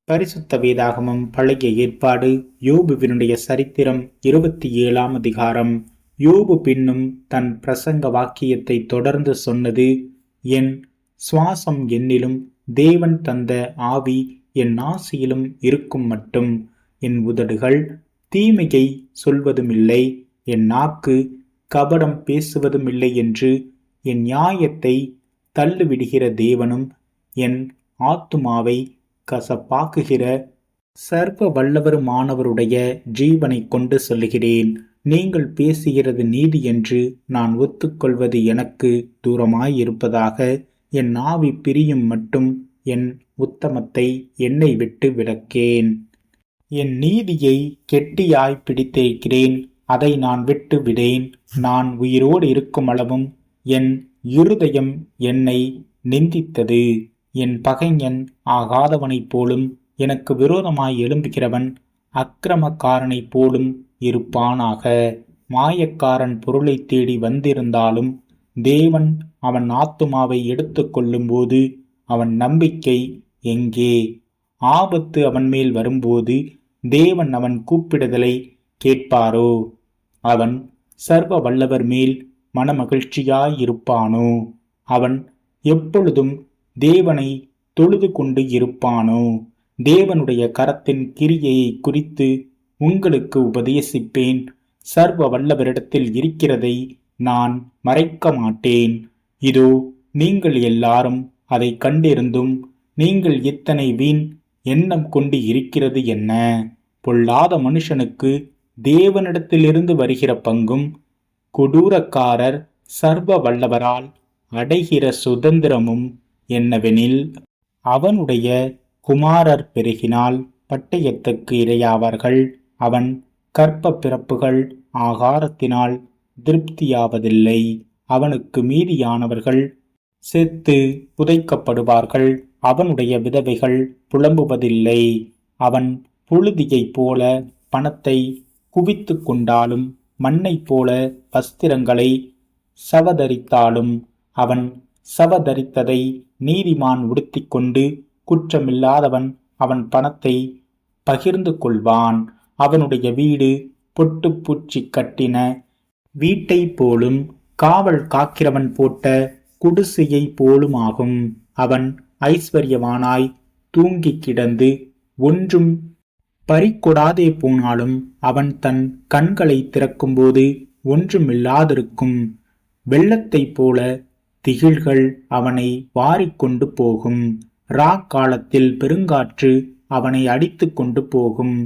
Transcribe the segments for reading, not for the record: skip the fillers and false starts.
பரிசுத்த வேதாகமம் பழைய ஏற்பாடு யோபுவினுடைய சரித்திரம் 27ஆம் அதிகாரம். யோபு பின்னும் தன் பிரசங்க வாக்கியத்தை தொடர்ந்து சொன்னது, என் சுவாசம் என்னிலும் தேவன் தந்த ஆவி என் நாசியிலும் இருக்கும் மட்டும் என் உதடுகள் தீமையை சொல்வதுமில்லை, என் நாக்கு கபடம் பேசுவதுமில்லை என்று என் நியாயத்தை தள்ளுவிடுகிற தேவனும் என் ஆத்துமாவை கசப்பாக்குகிற சர்வ வல்லவருமானவருடைய ஜீவனை கொண்டு சொல்லுகிறேன். நீங்கள் பேசுகிறது நீதி என்று நான் ஒத்துக்கொள்வது எனக்கு தூரமாயிருப்பதாக. என் ஆவி பிரியும் மட்டும் என் உத்தமத்தை என்னை விட்டு விலக்கேன். என் நீதியை கெட்டியாய் பிடித்திருக்கிறேன், அதை நான் விட்டு விடேன். நான் உயிரோடு இருக்கும் அளவும் என் இருதயம் என்னை நிந்தித்தது. என் பகைஞன் ஆகாதவனைப் போலும் எனக்கு விரோதமாய் எழும்புகிறவன் அக்கிரமக்காரனைப் போலும் இருப்பானாக. மாயக்காரன் பொருளை தேடி வந்திருந்தாலும் தேவன் அவன் ஆத்துமாவை எடுத்து கொள்ளும்போது அவன் நம்பிக்கை எங்கே? ஆபத்து அவன் மேல் வரும்போது தேவன் அவன் கூப்பிடுதலை கேட்பாரோ? அவன் சர்வ வல்லவர் மேல் மனமகிழ்ச்சியாயிருப்பானோ? அவன் எப்பொழுதும் தேவனை தொழுது கொண்டு இருப்பானோ? தேவனுடைய கரத்தின் கிரியையை குறித்து உங்களுக்கு உபதேசிப்பேன். சர்வ வல்லவரிடத்தில் இருக்கிறதை நான் மறைக்க மாட்டேன். இதோ நீங்கள் எல்லாரும் அதை கண்டிருந்தும் நீங்கள் இத்தனை வீண் எண்ணம் கொண்டு இருக்கிறது என்ன? பொல்லாத மனுஷனுக்கு தேவனிடத்திலிருந்து வருகிற பங்கும் கொடூரக்காரர் சர்வ வல்லவரால் அடைகிற சுதந்திரமும் என்னவெனில், அவனுடைய குமாரர் பெருகினால் பட்டயத்துக்கு இரையாவார்கள். அவன் கற்ப பிறப்புகள் ஆகாரத்தினால் திருப்தியாவதில்லை. அவனுக்கு மீதியானவர்கள் செத்து புதைக்கப்படுவார்கள். அவனுடைய விதவைகள் புலம்புவதில்லை. அவன் புழுதியைப் போல பணத்தை குவித்து கொண்டாலும் மண்ணைப் போல வஸ்திரங்களை சவதரித்தாலும் அவன் சவதரித்ததை நீதிமான் உடுத்திக்கொண்டு குற்றமில்லாதவன் அவன் பணத்தை பகிர்ந்து கொள்வான். அவனுடைய வீடு பொட்டுப்பூச்சி கட்டின வீட்டை போலும் காவல் காக்கிறவன் போட்ட குடிசையை போலுமாகும். அவன் ஐஸ்வர்யவானாய் தூங்கி கிடந்து ஒன்றும் பறிக்கொடாதே போனாலும் அவன் தன் கண்களை திறக்கும்போது ஒன்றுமில்லாதிருக்கும். வெள்ளத்தைப் போல திகில்கள் அவனை வாரிக்கொண்டு போகும். காலத்தில் பெருங்காற்று அவனை அடித்து கொண்டு போகும்.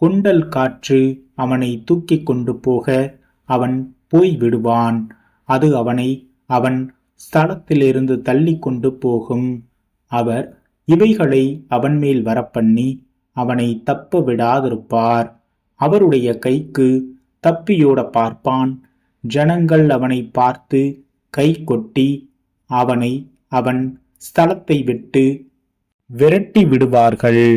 குண்டல் காற்று அவனை தூக்கி கொண்டு போக அவன் போய்விடுவான். அது அவனை அவன் ஸ்தலத்திலிருந்து தள்ளி கொண்டு போகும். அவர் இவைகளை அவன் மேல் வரப்பண்ணி அவனை தப்ப விடாதிருப்பார். அவருடைய கைக்கு தப்பியோட பார்ப்பான். ஜனங்கள் அவனை பார்த்து கை கொட்டி அவனை அவன் ஸ்தலத்தை விட்டு விரட்டி விடுவார்கள்.